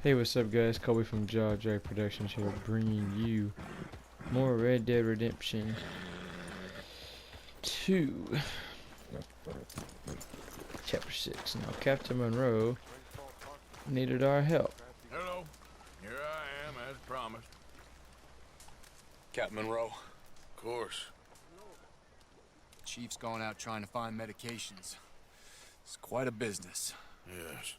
Hey, what's up, guys? Kobe from Jaw J Productions here, bringing you more Red Dead Redemption 2, Chapter 6. Now, Captain Monroe needed our help. Hello. Here I am, as promised. Captain Monroe. Of course. Chief's going out trying to find medications. It's quite a business. Yes.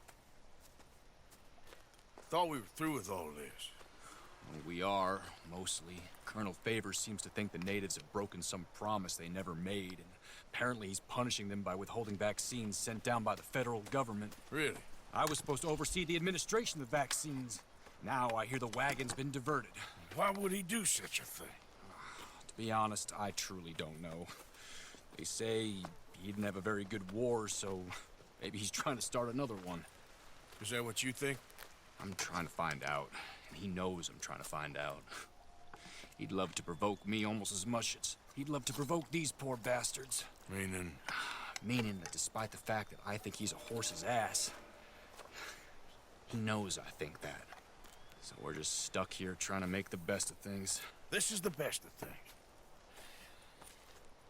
Thought we were through with all this. Well, we are, mostly. Colonel Favors seems to think the natives have broken some promise they never made, and apparently he's punishing them by withholding vaccines sent down by the federal government. Really? I was supposed to oversee the administration of the vaccines. Now I hear the wagon's been diverted. Why would he do such a thing? To be honest, I truly don't know. They say he didn't have a very good war, so maybe he's trying to start another one. Is that what you think? I'm trying to find out, and he knows I'm trying to find out. He'd love to provoke me almost as much as he'd love to provoke these poor bastards. Meaning? Meaning that despite the fact that I think he's a horse's ass, he knows I think that. So we're just stuck here trying to make the best of things. This is the best of things.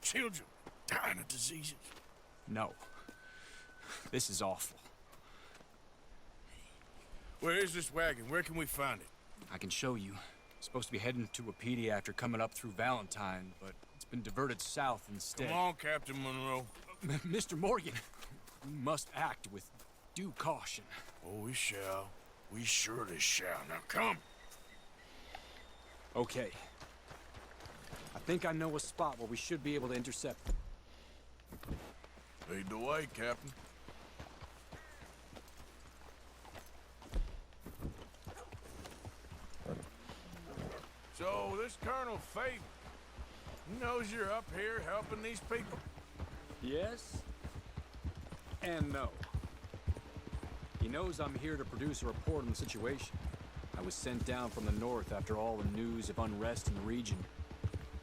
Children dying of diseases. No. This is awful. Where is this wagon? Where can we find it? I can show you. Supposed to be heading to a PD after coming up through Valentine, but it's been diverted south instead. Come on, Captain Monroe. Mr. Morgan, we must act with due caution. Oh, we shall. We surely shall. Now come. Okay. I think I know a spot where we should be able to intercept them. Lead the way, Captain. So, this Colonel Favor, he knows you're up here helping these people? Yes and no. He knows I'm here to produce a report on the situation. I was sent down from the north after all the news of unrest in the region.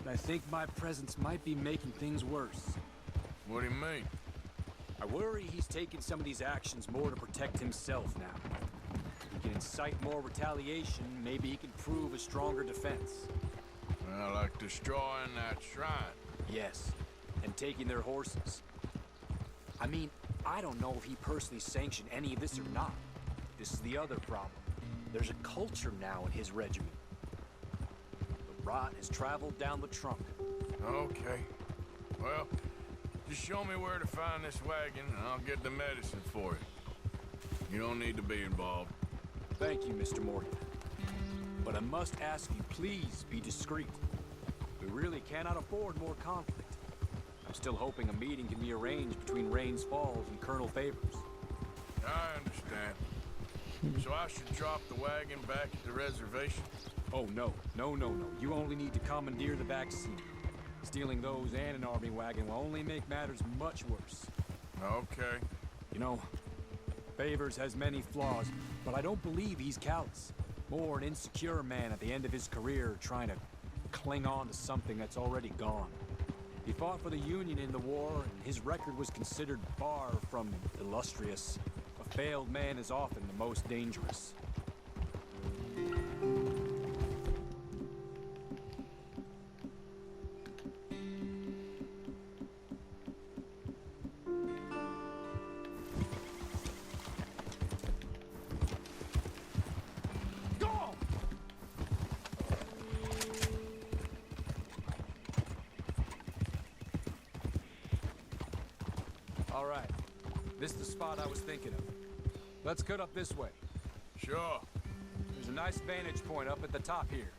But I think my presence might be making things worse. What do you mean? I worry he's taking some of these actions more to protect himself now. He can incite more retaliation, maybe he can prove a stronger defense. Well, like destroying that shrine. Yes, and taking their horses. I mean, I don't know if he personally sanctioned any of this or not. This is the other problem. There's a culture now in his regiment. The rot has traveled down the trunk. Okay. Well, just show me where to find this wagon, and I'll get the medicine for it. You don't need to be involved. Thank you, Mr. Morgan. But I must ask you, please be discreet. We really cannot afford more conflict. I'm still hoping a meeting can be arranged between Rains Falls and Colonel Favors. I understand. So I should drop the wagon back at the reservation? Oh, no. No, no, no. You only need to commandeer the vaccine. Stealing those and an army wagon will only make matters much worse. Okay. You know, Favors has many flaws, but I don't believe he's callous. More an insecure man at the end of his career trying to cling on to something that's already gone. He fought for the Union in the war, and his record was considered far from illustrious. A failed man is often the most dangerous. All right, this is the spot I was thinking of. Let's cut up this way. Sure. There's a nice vantage point up at the top here.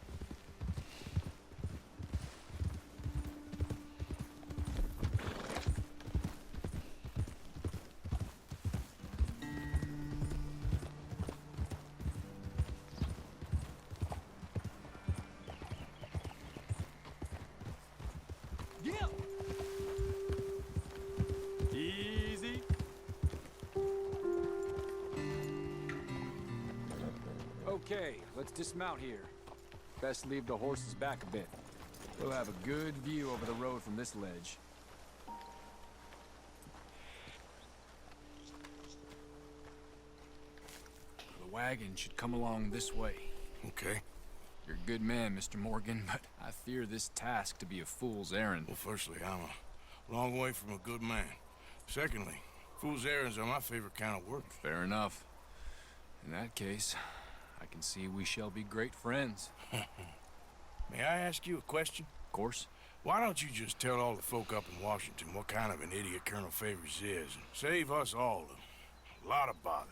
Yeah! Easy. Okay, let's dismount here. Best leave the horses back a bit. We'll have a good view over the road from this ledge. wagon should come along this way. Okay. You're a good man, Mr. Morgan, but I fear this task to be a fool's errand. Well, firstly, I'm a long way from a good man. Secondly, fool's errands are my favorite kind of work. Fair enough. In that case, I can see we shall be great friends. May I ask you a question? Of course. Why don't you just tell all the folk up in Washington what kind of an idiot Colonel Favors is, and save us all a lot of bother?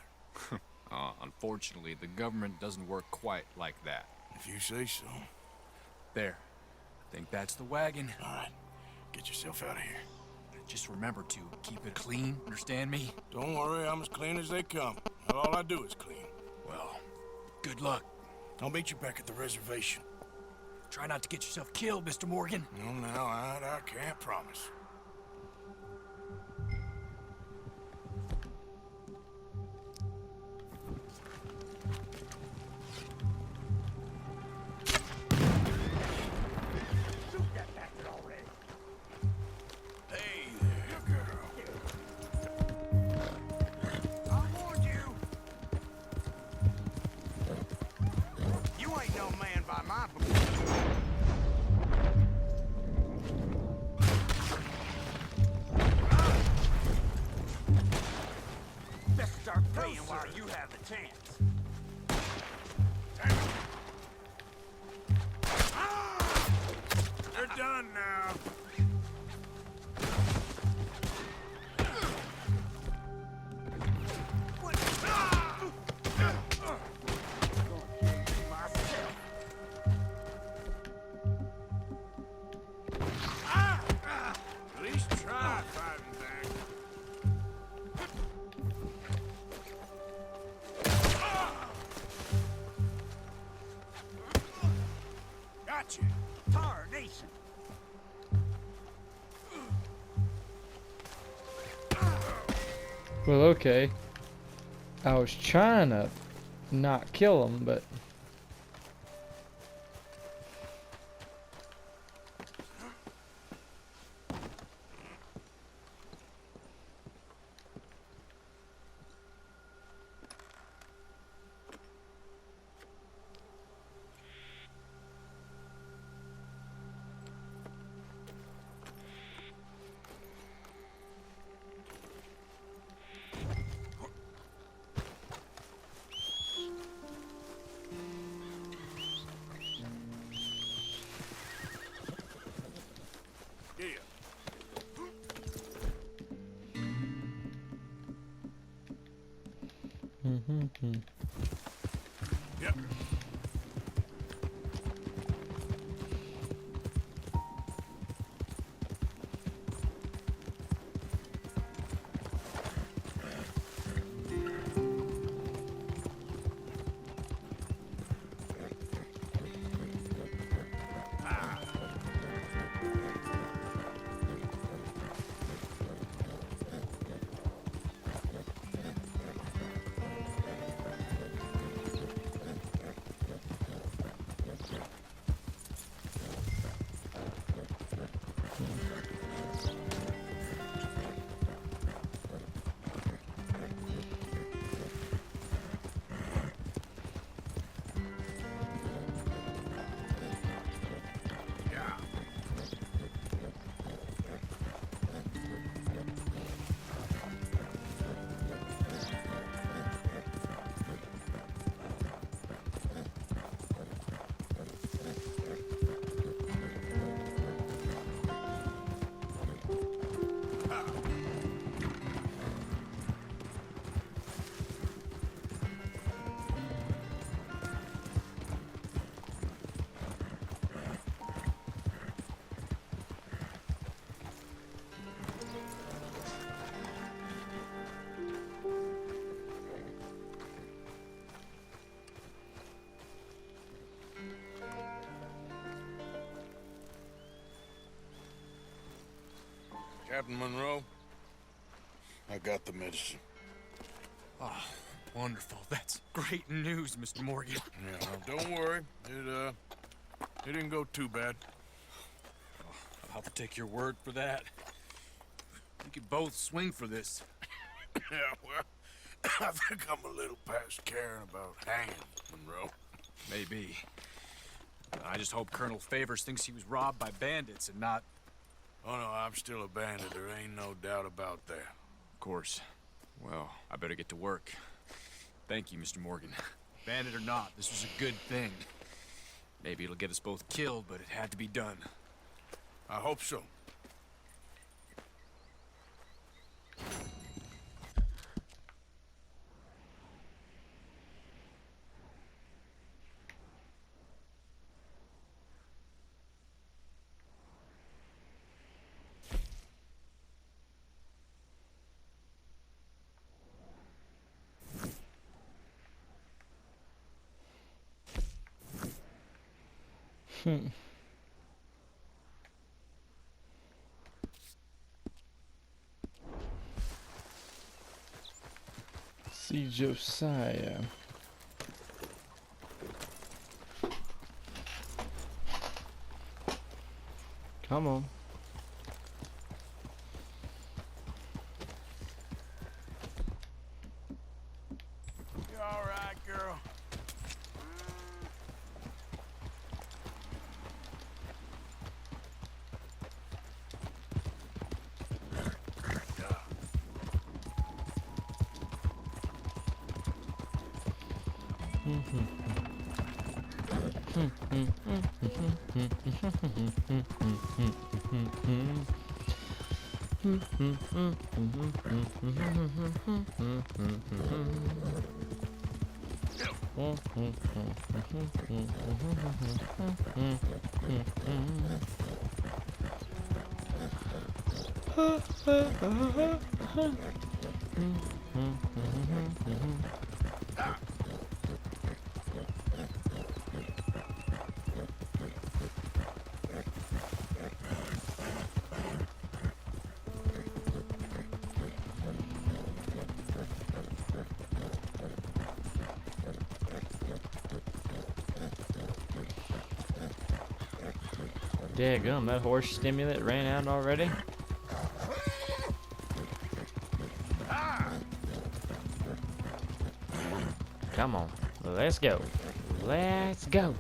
Unfortunately, the government doesn't work quite like that. If you say so. There. I think that's the wagon. All right, get yourself out of here. Just remember to keep it clean, understand me? Don't worry, I'm as clean as they come. And all I do is clean. Well, good luck. I'll meet you back at the reservation. Try not to get yourself killed, Mr. Morgan. No, now, I can't promise. While you have the chance. They're done now. At least try fighting back. Gotcha. Tarnation. Well, okay. I was trying to not kill him, but Yeah. Yep. Captain Monroe, I got the medicine. Oh, wonderful. That's great news, Mr. Morgan. Yeah, now don't worry. It didn't go too bad. I'll take your word for that. We could both swing for this. Yeah, well, I think I'm a little past caring about hanging, Monroe. Maybe. I just hope Colonel Favors thinks he was robbed by bandits and not... Oh no, I'm still a bandit. There ain't no doubt about that. Of course. Well, I better get to work. Thank you, Mr. Morgan. Bandit or not, this was a good thing. Maybe it'll get us both killed, but it had to be done. I hope so. See Josiah. Come on. You all right, girl? Daggum, that horse stimulant ran out already? Come on, let's go. Let's go.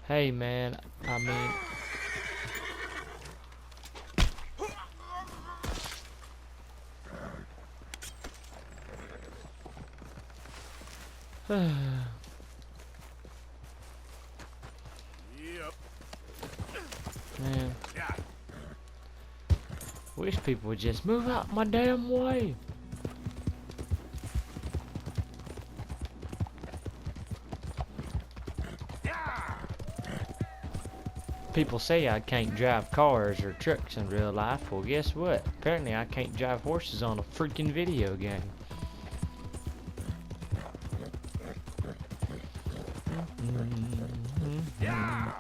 Hey man, I mean... Yep. Man, Yeah. wish people would just move out my damn way. People say I can't drive cars or trucks in real life. Well, guess what? Apparently I can't drive horses on a freaking video game. Yeah.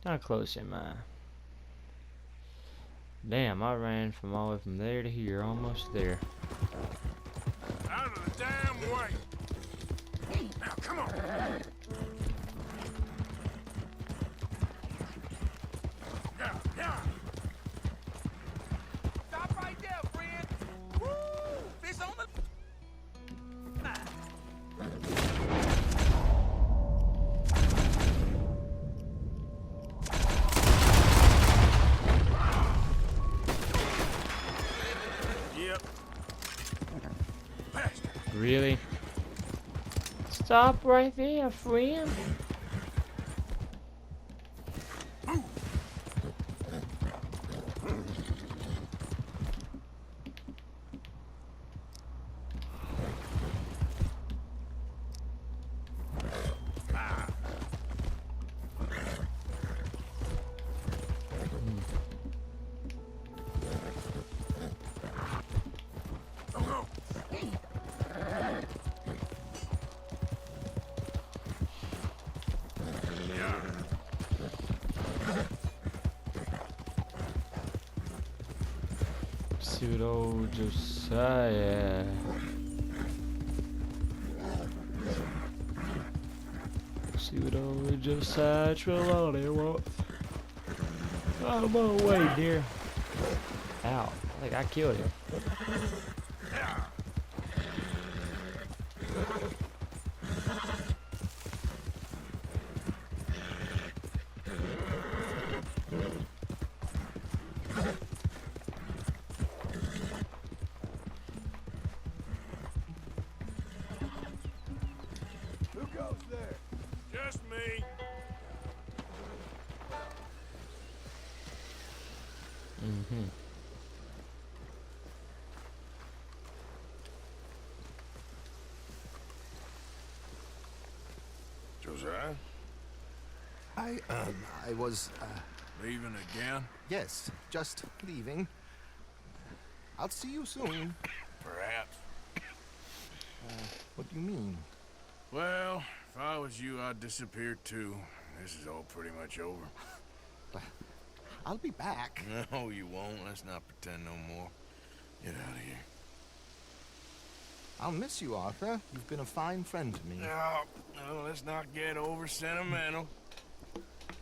How close am I? Damn, I ran from all the way from there to here, almost there. Out of the damn way. Now, come on. Yeah. Stop right there, friend. Really? Stop right there, friend. Pseudo Josiah. Pseudo Josiah Trelawney wants. Out of my way, dear. Ow. I think I killed him. Who goes there? Just me. Mm-hmm. Josiah? I was, Leaving again? yes, just leaving. I'll see you soon. Perhaps. What do you mean? Well, if I was you, I'd disappear too. This is all pretty much over. I'll be back. No, you won't. Let's not pretend no more. Get out of here. I'll miss you, Arthur. You've been a fine friend to me. No, let's not get over sentimental.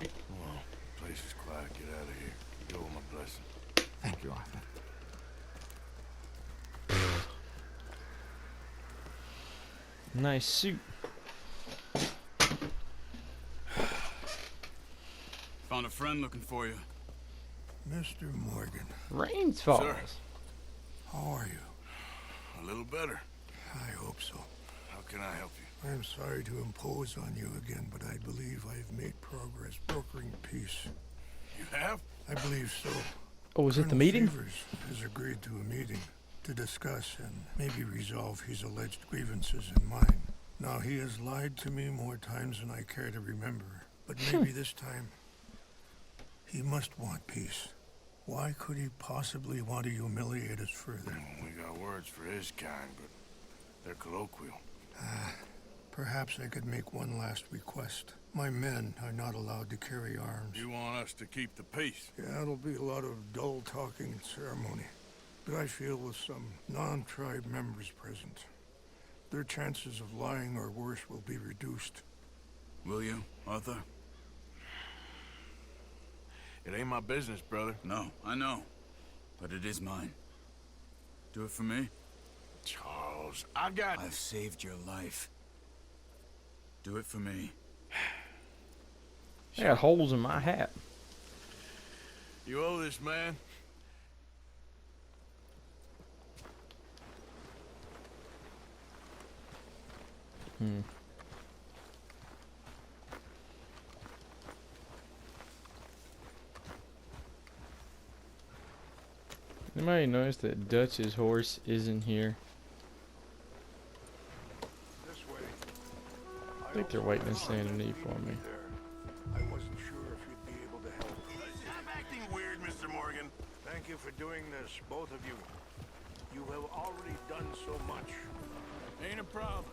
Come on, place is quiet. Get out of here. Go with my blessing. Thank you, Arthur. Nice suit. Found a friend looking for you. Mr. Morgan, Rains falls. Sir. how are you? A little better. I hope so. How can I help you? I'm sorry to impose on you again, but I believe I've made progress brokering peace. You have? I believe so. Oh, was it the Colonel meeting? Fevers has agreed to a meeting to discuss and maybe resolve his alleged grievances and mine. Now, he has lied to me more times than I care to remember, but maybe this time he must want peace. Why could he possibly want to humiliate us further? We got words for his kind, but they're colloquial. Perhaps I could make one last request. My men are not allowed to carry arms. You want us to keep the peace? Yeah, it'll be a lot of dull talking and ceremony. But I feel with some non-tribe members present, their chances of lying or worse will be reduced. Will you, Arthur? It ain't my business, brother. No, I know. But it is mine. Do it for me? Charles, I got... I've saved your life. Do it for me. I got holes in my hat. You owe this man. Anybody notice that Dutch's horse isn't here? This way. I think they're waiting in San Denis for me. I wasn't sure if you'd be able to help. Stop acting weird, Mr. Morgan. Thank you for doing this, both of you. You have already done so much. Ain't a problem.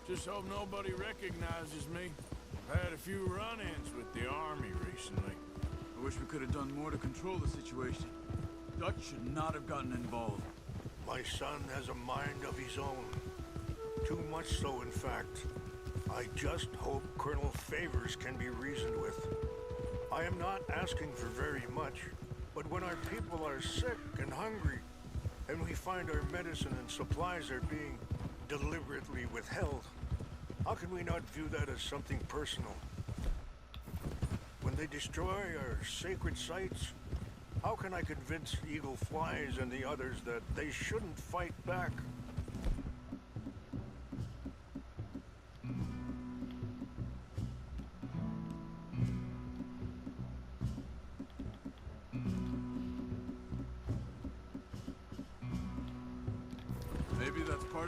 Just hope nobody recognizes me. I've had a few run-ins with the army recently. I wish we could have done more to control the situation. Dutch should not have gotten involved. My son has a mind of his own. Too much so, in fact. I just hope Colonel Fevers can be reasoned with. I am not asking for very much, but when our people are sick and hungry, and we find our medicine and supplies are being deliberately withheld, how can we not view that as something personal? When they destroy our sacred sites, how can I convince Eagle Flies and the others that they shouldn't fight back?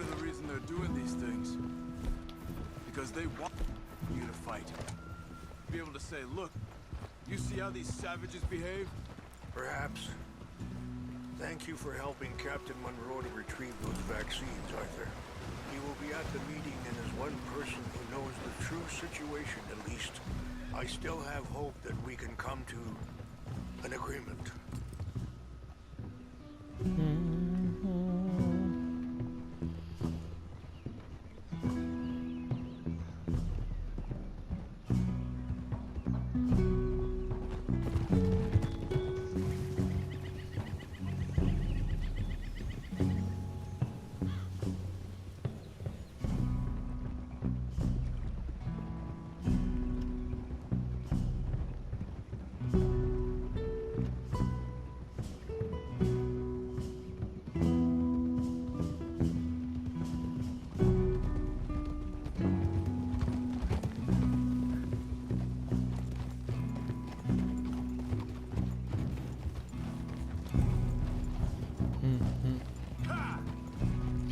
part of the reason they're doing these things. Because they want you to fight. Be able to say, look, you see how these savages behave? Perhaps. Thank you for helping Captain Monroe to retrieve those vaccines, Arthur. He will be at the meeting and is one person who knows the true situation, at least. I still have hope that we can come to an agreement.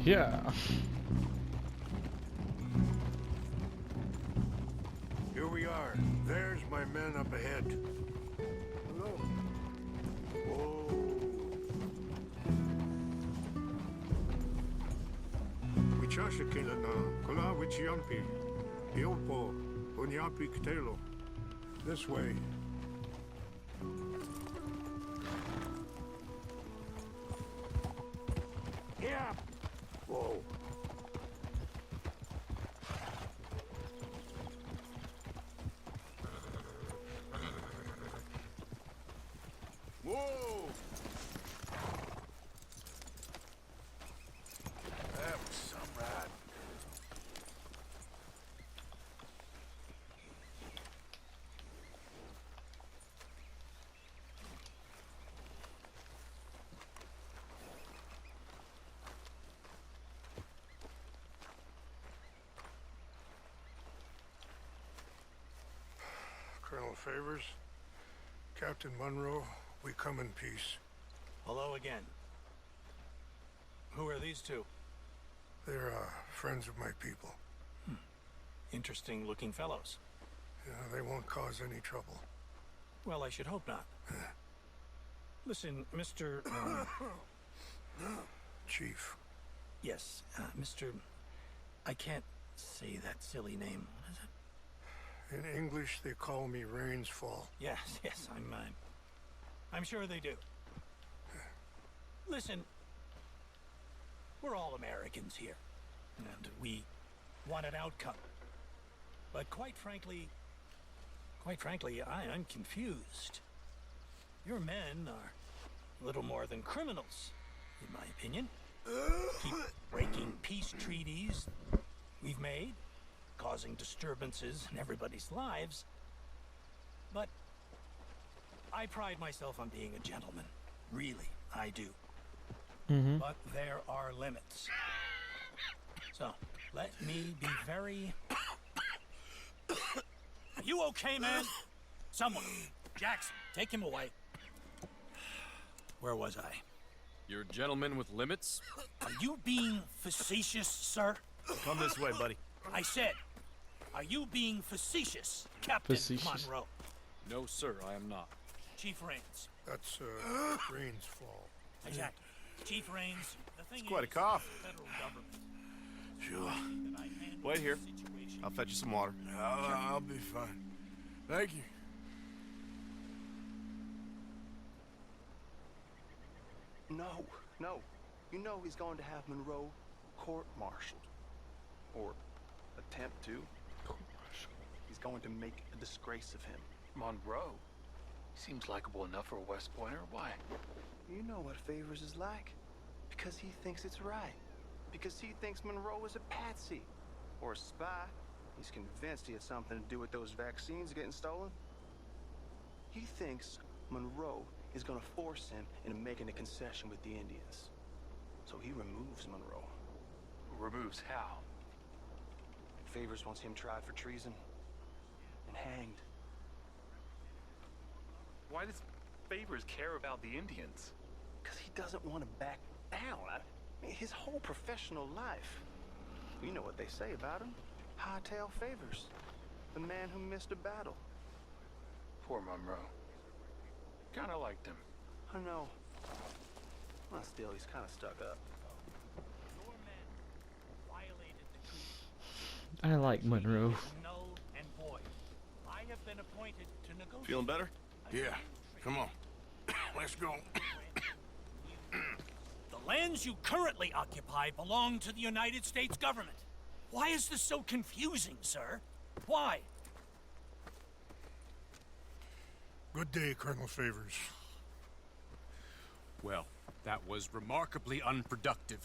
Yeah. Here we are. There's my men up ahead. Hello. Whoa. Wichasha kilana, kola wichiampi, ilpo, unyapi ktelo. This way. Yeah. Whoa. Whoa! That was some ride. Colonel Favors, Captain Monroe, we come in peace. Hello again. Who are these two? They're friends of my people. Interesting looking fellows. Yeah, they won't cause any trouble. Well, I should hope not. Listen, Mr. Chief. Yes, Mr. I can't say that silly name. What is it? In English, they call me Rainsfall. Yes, I'm sure they do. Listen, we're all Americans here, and we want an outcome. But quite frankly, I'm confused. Your men are little more than criminals, in my opinion. Keep breaking peace treaties we've made, causing disturbances in everybody's lives. But I pride myself on being a gentleman. Really, I do. But there are limits. So, let me be very... Are you okay, man? Someone. Jackson, take him away. Where was I? You're a gentleman with limits? Are you being facetious, sir? Come this way, buddy. I said, are you being facetious, Captain Facetious. Monroe? No, sir, I am not. Chief Rains. That's Rainsfall. Exactly. Chief Rains, the thing Quite a is, cough. the federal government. Sure. That I handle Wait here. the situation. I'll fetch you some water. I'll be fine. Thank you. No. You know he's going to have Monroe court-martialed. Or attempt to. He's going to make a disgrace of him. Monroe? Seems likable enough for a West Pointer. Why? You know what Favors is like. Because he thinks it's right. Because he thinks Monroe is a patsy. Or a spy. He's convinced he had something to do with those vaccines getting stolen. He thinks Monroe is going to force him into making a concession with the Indians. So he removes Monroe. Removes how? Favors wants him tried for treason and hanged. Why does Favors care about the Indians? Because he doesn't want to back down. I mean, his whole professional life. You know what they say about him. Hightail favors. The man who missed a battle. Poor Monroe. Kinda liked him. I know. Well, still, he's kind of stuck up. Your men violated the treaty. I like Monroe. Null and void. I have been appointed to negotiate. Feeling better? Yeah. Come on. Let's go. The lands you currently occupy belong to the United States government. Why is this so confusing, sir? Why? Good day, Colonel Favors. Well, that was remarkably unproductive.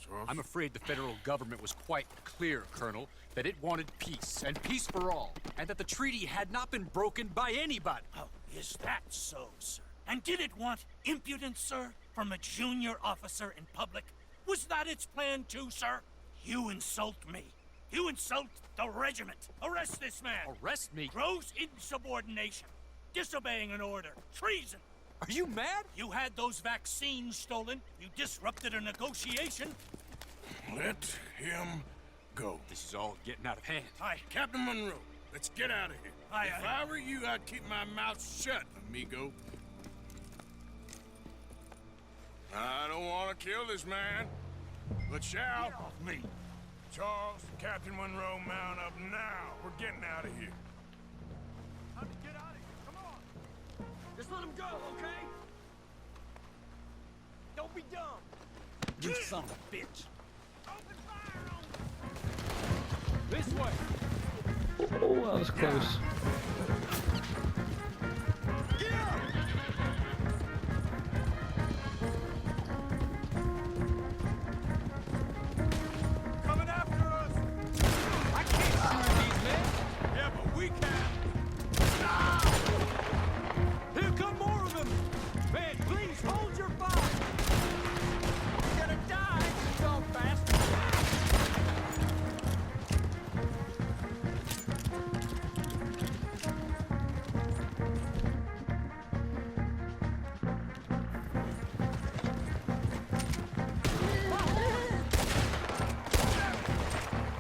Charles? I'm afraid the federal government was quite clear, Colonel, that it wanted peace, and peace for all, and that the treaty had not been broken by anybody. Oh, is that so, sir? And did it want impudence, sir, from a junior officer in public? Was that its plan too, sir? You insult me. You insult the regiment. Arrest this man. Arrest me? Gross insubordination. Disobeying an order. Treason. Are you mad? You had those vaccines stolen. You disrupted a negotiation. Let him go. This is all getting out of hand. Aye. Captain Monroe, let's get out of here. Aye, If aye. I were you, I'd keep my mouth shut, amigo. I don't want to kill this man, but shall. Get off me. Charles, Captain Monroe, mount up now. We're getting out of here. Time to get out of here. Come on. Just let him go, okay? Don't be dumb. You son of a bitch. Open fire on This way. Oh, that was close. Coming after us. I can't shoot these men. Yeah, but we can. Here come more of them. Man, please hold your fire. You're gonna die, you dumb bastard.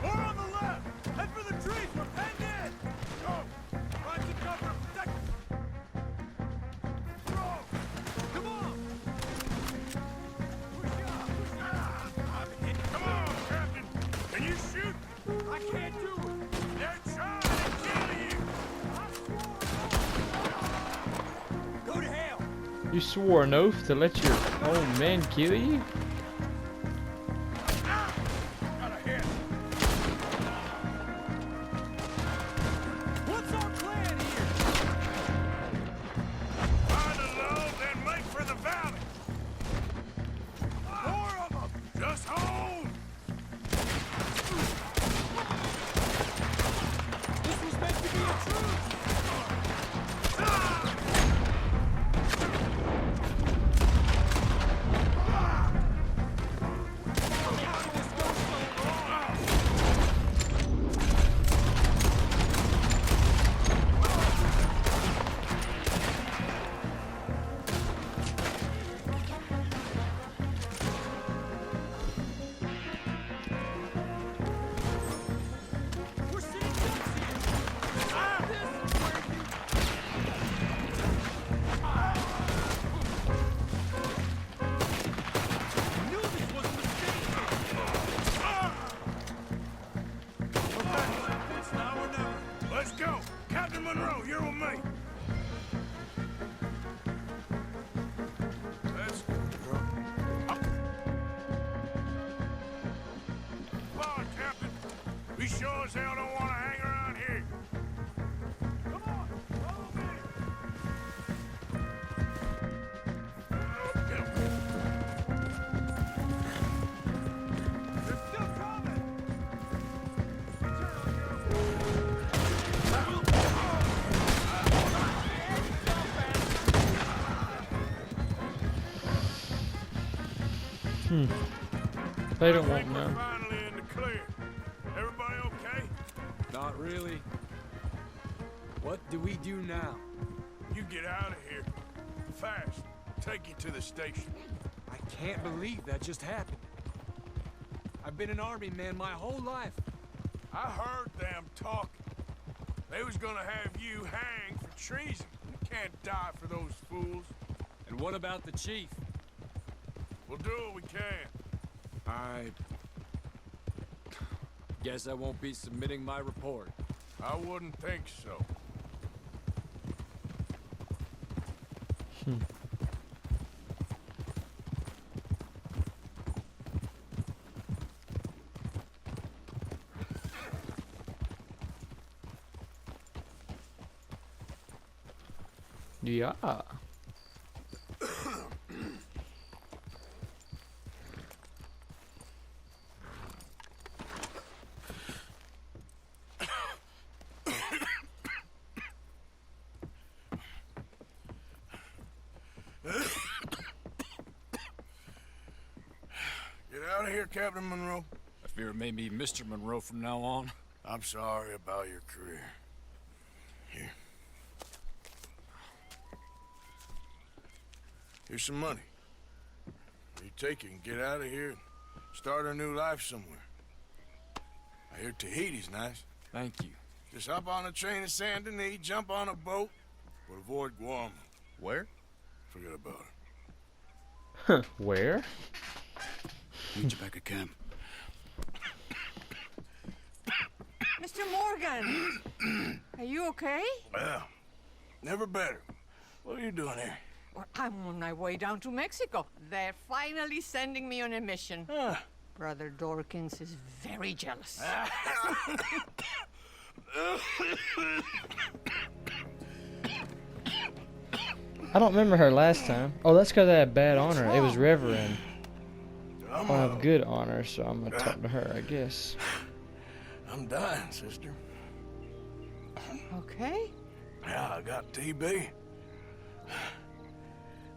More on the left. Head for the trees. We're penned in. Go. Find some cover. Protect. Throw. Come on. Push up. Push up. Come on, Captain. Can you shoot? I can't do it. They're trying to kill you. Go to hell. You swore an oath to let your own men kill you? Got a hit. What's our plan here? Find a low, then make for the valley. More of them. Just hold. This was meant to be a truce. We're sitting ducks here. This is where you... I knew this was a mistake. It's now or never. Let's go. Captain Monroe, you're with me. Let's go. Up. Come on, Captain. We sure as hell don't want to hang around here. Come on, follow me. Get 'em. They're still coming. They don't I want think we're none. finally in the clear. Everybody okay? Not really. What do we do now? You get out of here. Fast. Take you to the station. I can't believe that just happened. I've been an army man my whole life. I heard them talking. They was gonna have you hanged for treason. You can't die for those fools. And what about the chief? We'll do what we can. I guess I won't be submitting my report. I wouldn't think so. Yeah. Get out of here, Captain Monroe. I fear it may be Mr. Monroe from now on. I'm sorry about your career. Here. Here's some money. You take it and get out of here and start a new life somewhere. I hear Tahiti's nice. Thank you. Just hop on a train to Saint Denis, jump on a boat, but avoid Guam. Where? Forget about it. Where? Meet you back at camp. Mr. Morgan! Are you okay? Well, never better. What are you doing here? Well, I'm on my way down to Mexico. They're finally sending me on a mission. Brother Dorkins is very jealous. I don't remember her last time. Oh, that's because I had bad honor. It was Reverend. I have good honor, so I'm gonna talk to her, I guess. I'm dying, sister. Okay? Yeah, I got TB.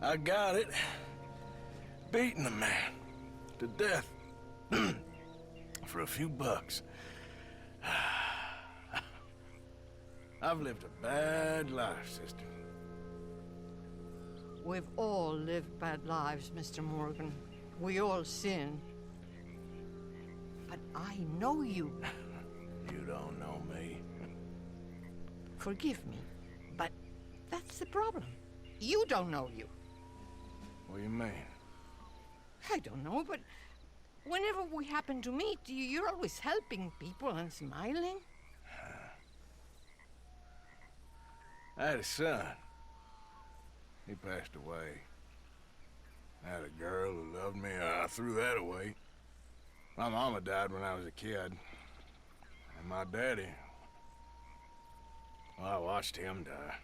I got it. Beating a man to death for a few bucks. I've lived a bad life, sister. We've all lived bad lives, Mr. Morgan. We all sin. But I know you. You don't know me. Forgive me, but that's the problem. You don't know you. What do you mean? I don't know, but whenever we happen to meet, you're always helping people and smiling. I had a son. He passed away. I had a girl who loved me. I threw that away. My mama died when I was a kid. And my daddy, well, I watched him die.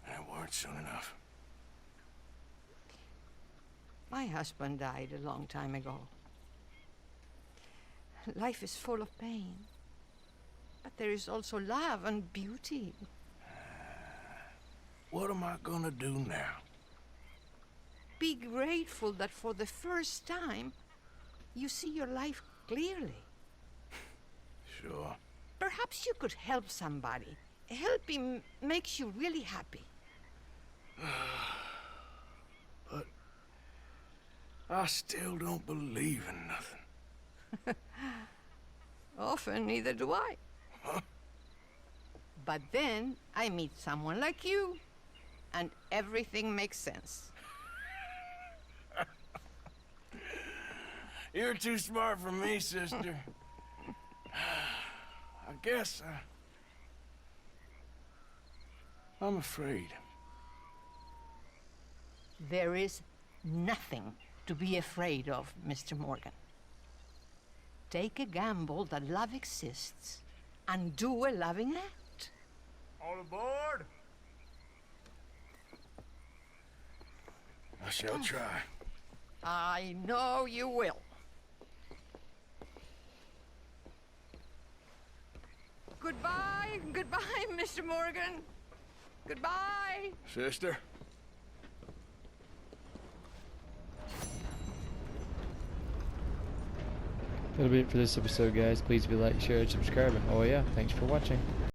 And it weren't soon enough. My husband died a long time ago. Life is full of pain. But there is also love and beauty. What am I gonna do now? Be grateful that for the first time, you see your life clearly. Sure. Perhaps you could help somebody. Helping makes you really happy. But I still don't believe in nothing. Often, neither do I. Huh? But then I meet someone like you, and everything makes sense. You're too smart for me, sister. I guess I'm afraid. There is nothing to be afraid of, Mr. Morgan. Take a gamble that love exists and do a loving act. All aboard? I shall try. I know you will. Goodbye, goodbye, Mr. Morgan. Goodbye. Sister? That'll be it for this episode, guys. Please be like, share, and subscribe. And oh yeah, thanks for watching.